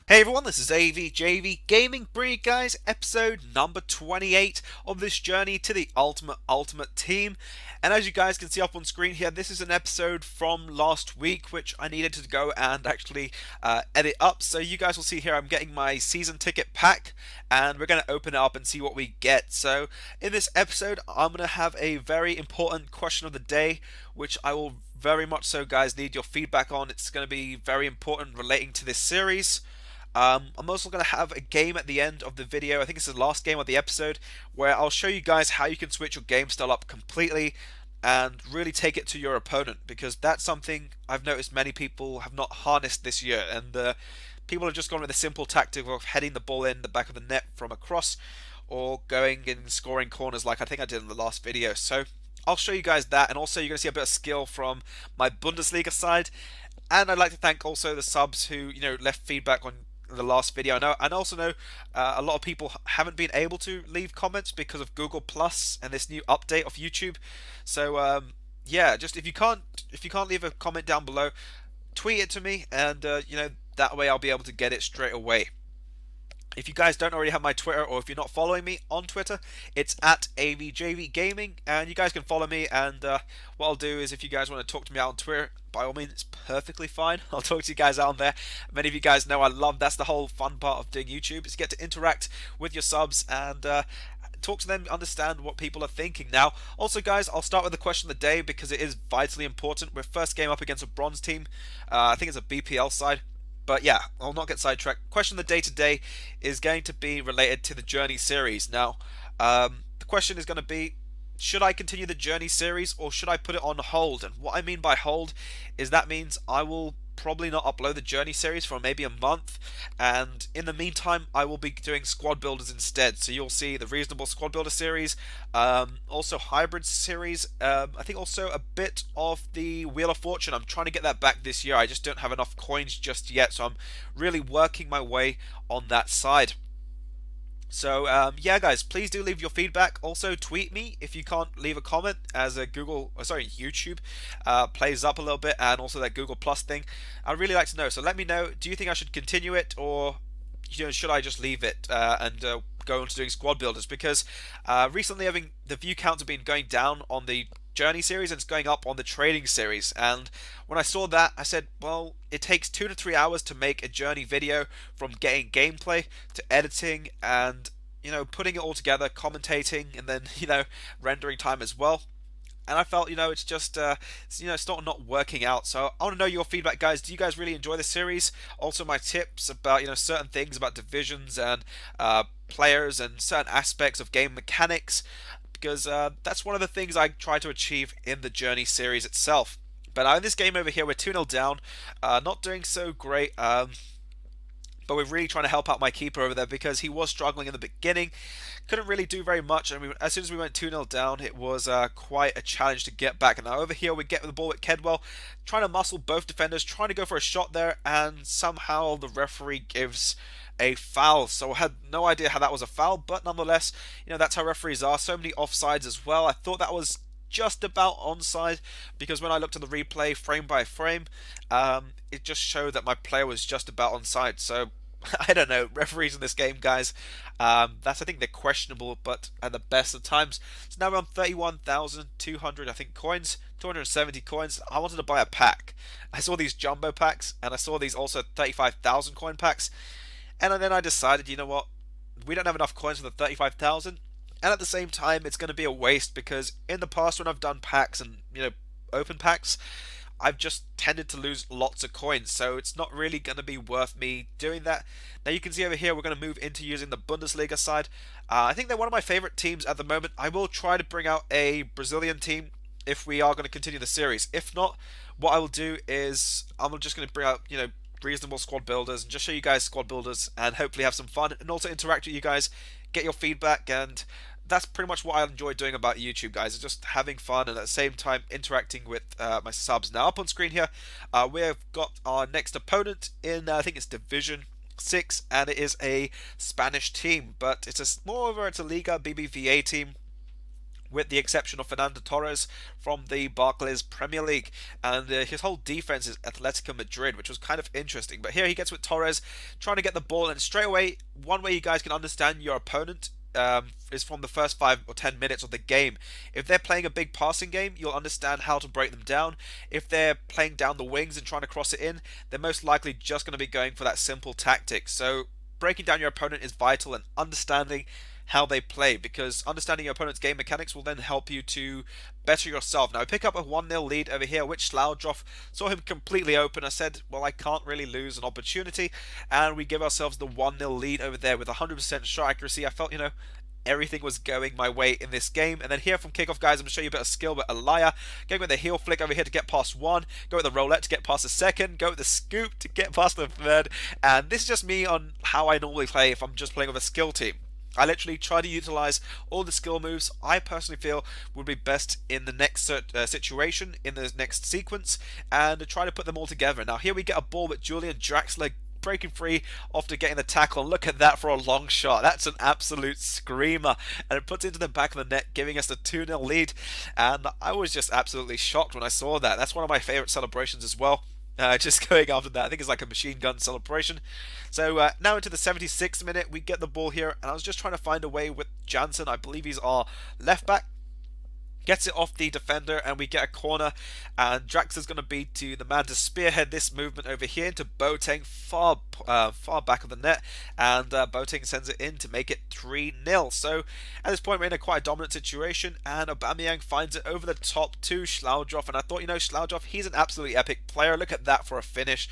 Hey everyone, this is AVJVGaming, bringing you guys episode number 28 of this journey to the ultimate team. And as you guys can see up on screen here, this is an episode from last week, which I needed to go and actually edit up. So you guys will see here I'm getting my season ticket pack, and we're going to open it up and see what we get. So in this episode, I'm going to have a very important question of the day, which I will very much so guys need your feedback on. It's going to be very important relating to this series. I'm also going to have a game at the end of the video. I think it's the last game of the episode, where I'll show you guys how you can switch your game style up completely and really take it to your opponent, because that's something I've noticed many people have not harnessed this year, and people have just gone with the simple tactic of heading the ball in the back of the net from across, or going and scoring corners like I think I did in the last video. So I'll show you guys that, and also you're going to see a bit of skill from my Bundesliga side. And I'd like to thank also the subs who left feedback on the last video. I also know a lot of people haven't been able to leave comments because of Google Plus and this new update of YouTube. So yeah, just if you can't leave a comment down below, tweet it to me, and that way I'll be able to get it straight away. If you guys don't already have my Twitter, or if you're not following me on Twitter, it's at AVJVGaming, and you guys can follow me. And what I'll do is, if you guys want to talk to me out on Twitter, by all means, it's perfectly fine. I'll talk to you guys out on there. Many of you guys know that's the whole fun part of doing YouTube, is you get to interact with your subs and talk to them, understand what people are thinking. Now, also guys, I'll start with the question of the day because it is vitally important. We're first game up against a bronze team. I think it's a BPL side. But yeah, I'll not get sidetracked. Question of the day today is going to be related to the Journey series. Now, the question is going to be, should I continue the Journey series or should I put it on hold? And what I mean by hold is that means I will probably not upload the Journey series for maybe a month, and in the meantime I will be doing squad builders instead. So you'll see the reasonable squad builder series, also hybrid series, I think also a bit of the Wheel of Fortune. I'm trying to get that back this year. I just don't have enough coins just yet, so I'm really working my way on that side. So yeah guys, please do leave your feedback. Also tweet me if you can't leave a comment, as a YouTube plays up a little bit, and also that Google Plus thing. I'd really like to know. So let me know, do you think I should continue it, or should I just leave it and go on to doing squad builders? Because recently the view counts have been going down on the Journey series, and it's going up on the trading series. And when I saw that, I said, well, it takes 2 to 3 hours to make a Journey video, from getting gameplay to editing and putting it all together, commentating, and then rendering time as well. And I felt it's just it's not working out. So I want to know your feedback, guys. Do you guys really enjoy the series? Also my tips about certain things about divisions and players and certain aspects of game mechanics, because that's one of the things I try to achieve in the Journey series itself. But in this game over here, we're 2-0 down, not doing so great, but we're really trying to help out my keeper over there, because he was struggling in the beginning, couldn't really do very much, and as soon as we went 2-0 down, it was quite a challenge to get back. And now over here we get the ball with Kedwell, trying to muscle both defenders, trying to go for a shot there, and somehow the referee gives a foul. So I had no idea how that was a foul, but nonetheless, that's how referees are. So many offsides as well. I thought that was just about onside, because when I looked at the replay frame by frame, it just showed that my player was just about onside. So I don't know, referees in this game, guys, I think they're questionable, but at the best of times. So now we're on 31,200 I think coins, 270 coins. I wanted to buy a pack. I saw these jumbo packs, and I saw these also 35,000 coin packs. And then I decided, you know what, we don't have enough coins for the 35,000, and at the same time it's going to be a waste, because in the past when I've done packs and open packs, I've just tended to lose lots of coins, so it's not really going to be worth me doing that. Now you can see over here we're going to move into using the Bundesliga side. I think they're one of my favorite teams at the moment. I will try to bring out a Brazilian team if we are going to continue the series. If not, what I will do is I'm just going to bring out reasonable squad builders and just show you guys squad builders, and hopefully have some fun and also interact with you guys, get your feedback. And that's pretty much what I enjoy doing about YouTube, guys, is just having fun and at the same time interacting with my subs. Now up on screen here, we've got our next opponent in I think it's Division 6, and it is a Spanish team, but it's a Liga BBVA team. with the exception of Fernando Torres from the Barclays Premier League. And his whole defense is Atletico Madrid, which was kind of interesting. But here he gets with Torres, trying to get the ball, and straight away, one way you guys can understand your opponent is from the first 5 or 10 minutes of the game. If they're playing a big passing game, you'll understand how to break them down. If they're playing down the wings and trying to cross it in, they're most likely just going to be going for that simple tactic. So breaking down your opponent is vital, and understanding how they play, because understanding your opponent's game mechanics will then help you to better yourself. Now, I pick up a 1-0 lead over here, which Slaudroff saw him completely open. I said, well, I can't really lose an opportunity, and we give ourselves the 1-0 lead over there with 100% shot accuracy. I felt, everything was going my way in this game. And then here from kickoff, guys, I'm going to show you a bit of skill with Alaya. Going with the heel flick over here to get past one. Go with the roulette to get past the second. Go with the scoop to get past the third. And this is just me on how I normally play if I'm just playing with a skill team. I literally try to utilize all the skill moves I personally feel would be best in the next situation, in the next sequence, and try to put them all together. Now here we get a ball with Julian Draxler breaking free after getting the tackle. Look at that for a long shot. That's an absolute screamer, and it puts it into the back of the net, giving us the 2-0 lead. And I was just absolutely shocked when I saw that. That's one of my favorite celebrations as well. Just going after that, I think it's like a machine gun celebration. So now into the 76th minute, we get the ball here, and I was just trying to find a way with Jansen. I believe he's our left back. Gets it off the defender, and we get a corner, and Draxler's going to be to the man to spearhead this movement over here into Boateng, far back of the net, and Boateng sends it in to make it 3-0. So at this point, we're in a quite dominant situation, and Aubameyang finds it over the top to Slaudroff, and I thought, Slaudroff, he's an absolutely epic player. Look at that for a finish.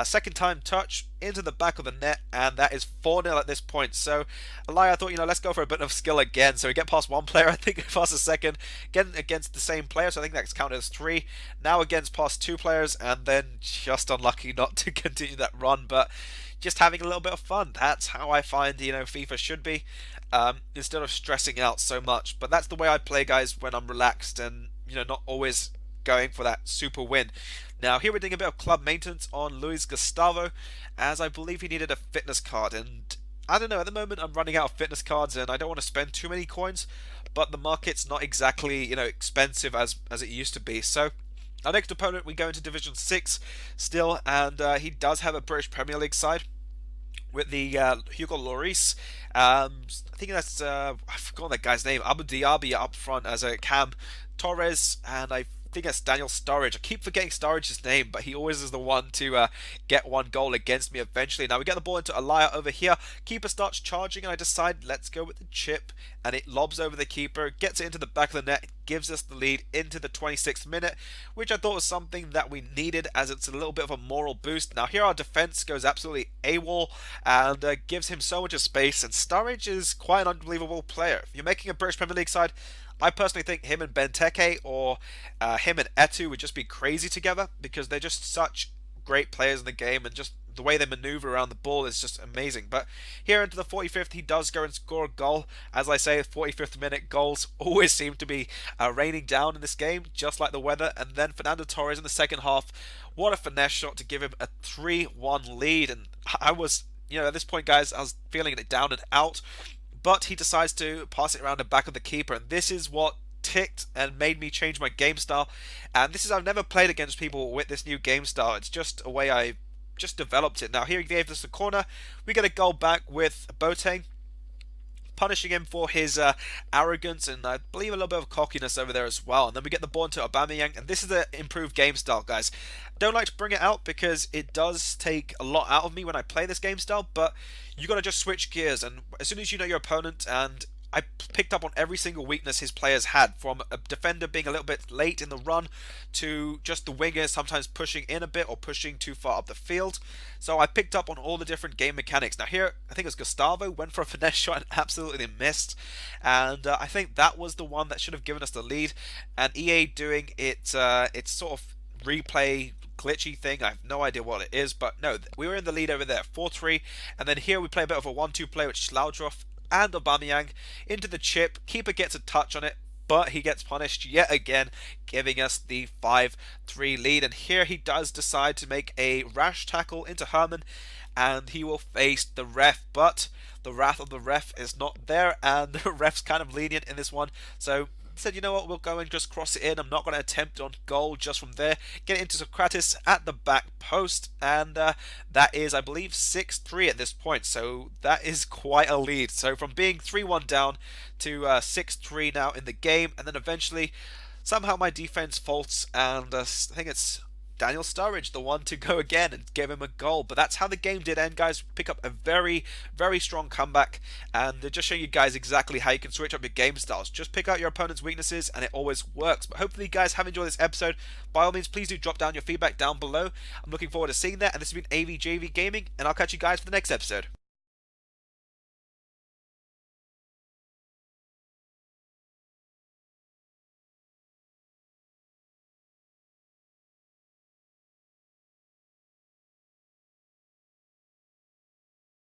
Second time touch into the back of the net, and that is 4-0 at this point. So, Alaya, I thought, let's go for a bit of skill again. So we get past one player, I think past the second, again against the same player, so I think that's counted as 3. Now against past 2 players, and then just unlucky not to continue that run, but just having a little bit of fun. That's how I find, FIFA should be, instead of stressing out so much. But that's the way I play, guys, when I'm relaxed and, not always going for that super win. Now here we're doing a bit of club maintenance on Luis Gustavo, as I believe he needed a fitness card, and I don't know, at the moment I'm running out of fitness cards and I don't want to spend too many coins, but the market's not exactly expensive as it used to be. So our next opponent, we go into Division 6 still, and he does have a British Premier League side with the Hugo Lloris. I think that's I've forgotten that guy's name. Abu Diaby up front as a cam. Torres, and I think that's Daniel Sturridge. I keep forgetting Sturridge's name, but he always is the one to get one goal against me eventually. Now we get the ball into Alaya over here. Keeper starts charging, and I decide let's go with the chip, and it lobs over the keeper, gets it into the back of the net, gives us the lead into the 26th minute, which I thought was something that we needed, as it's a little bit of a moral boost. Now here our defense goes absolutely AWOL and gives him so much of space, and Sturridge is quite an unbelievable player. If you're making a British Premier League side, I personally think him and Benteke or him and Etu would just be crazy together, because they're just such great players in the game, and just the way they maneuver around the ball is just amazing. But here into the 45th, he does go and score a goal. As I say, 45th minute goals always seem to be raining down in this game, just like the weather. And then Fernando Torres in the second half, what a finesse shot to give him a 3-1 lead. And I was, at this point, guys, I was feeling it down and out. But he decides to pass it around the back of the keeper, and this is what ticked and made me change my game style. And this is, I've never played against people with this new game style. It's just a way I just developed it. Now here he gave us the corner. We get a goal back with Boateng, punishing him for his arrogance and I believe a little bit of cockiness over there as well. And then we get the ball into Aubameyang, and this is an improved game style, guys. Don't like to bring it out because it does take a lot out of me when I play this game style, but you got to just switch gears, and as soon as you know your opponent, and I picked up on every single weakness his players had, from a defender being a little bit late in the run to just the wingers sometimes pushing in a bit or pushing too far up the field. So I picked up on all the different game mechanics. Now here, I think it was Gustavo went for a finesse shot and absolutely missed, and I think that was the one that should have given us the lead. And EA doing its sort of replay glitchy thing, I have no idea what it is, but no, we were in the lead over there, 4-3, and then here we play a bit of a 1-2 play with Slaudroff and Aubameyang into the chip. Keeper gets a touch on it, but he gets punished yet again, giving us the 5-3 lead. And here he does decide to make a rash tackle into Herman, and he will face the ref, but the wrath of the ref is not there, and the ref's kind of lenient in this one. So said, you know what, we'll go and just cross it in. I'm not going to attempt on goal just from there. Get it into Socrates at the back post, and that is, I believe, 6-3 at this point. So that is quite a lead. So from being 3-1 down to 6-3 now in the game, and then eventually somehow my defense faults, and I think it's Daniel Sturridge, the one to go again and give him a goal. But that's how the game did end, guys. Pick up a very, very strong comeback, and just show you guys exactly how you can switch up your game styles. Just pick out your opponent's weaknesses, and it always works. But hopefully you guys have enjoyed this episode. By all means, please do drop down your feedback down below. I'm looking forward to seeing that, and this has been AVJVGaming, and I'll catch you guys for the next episode.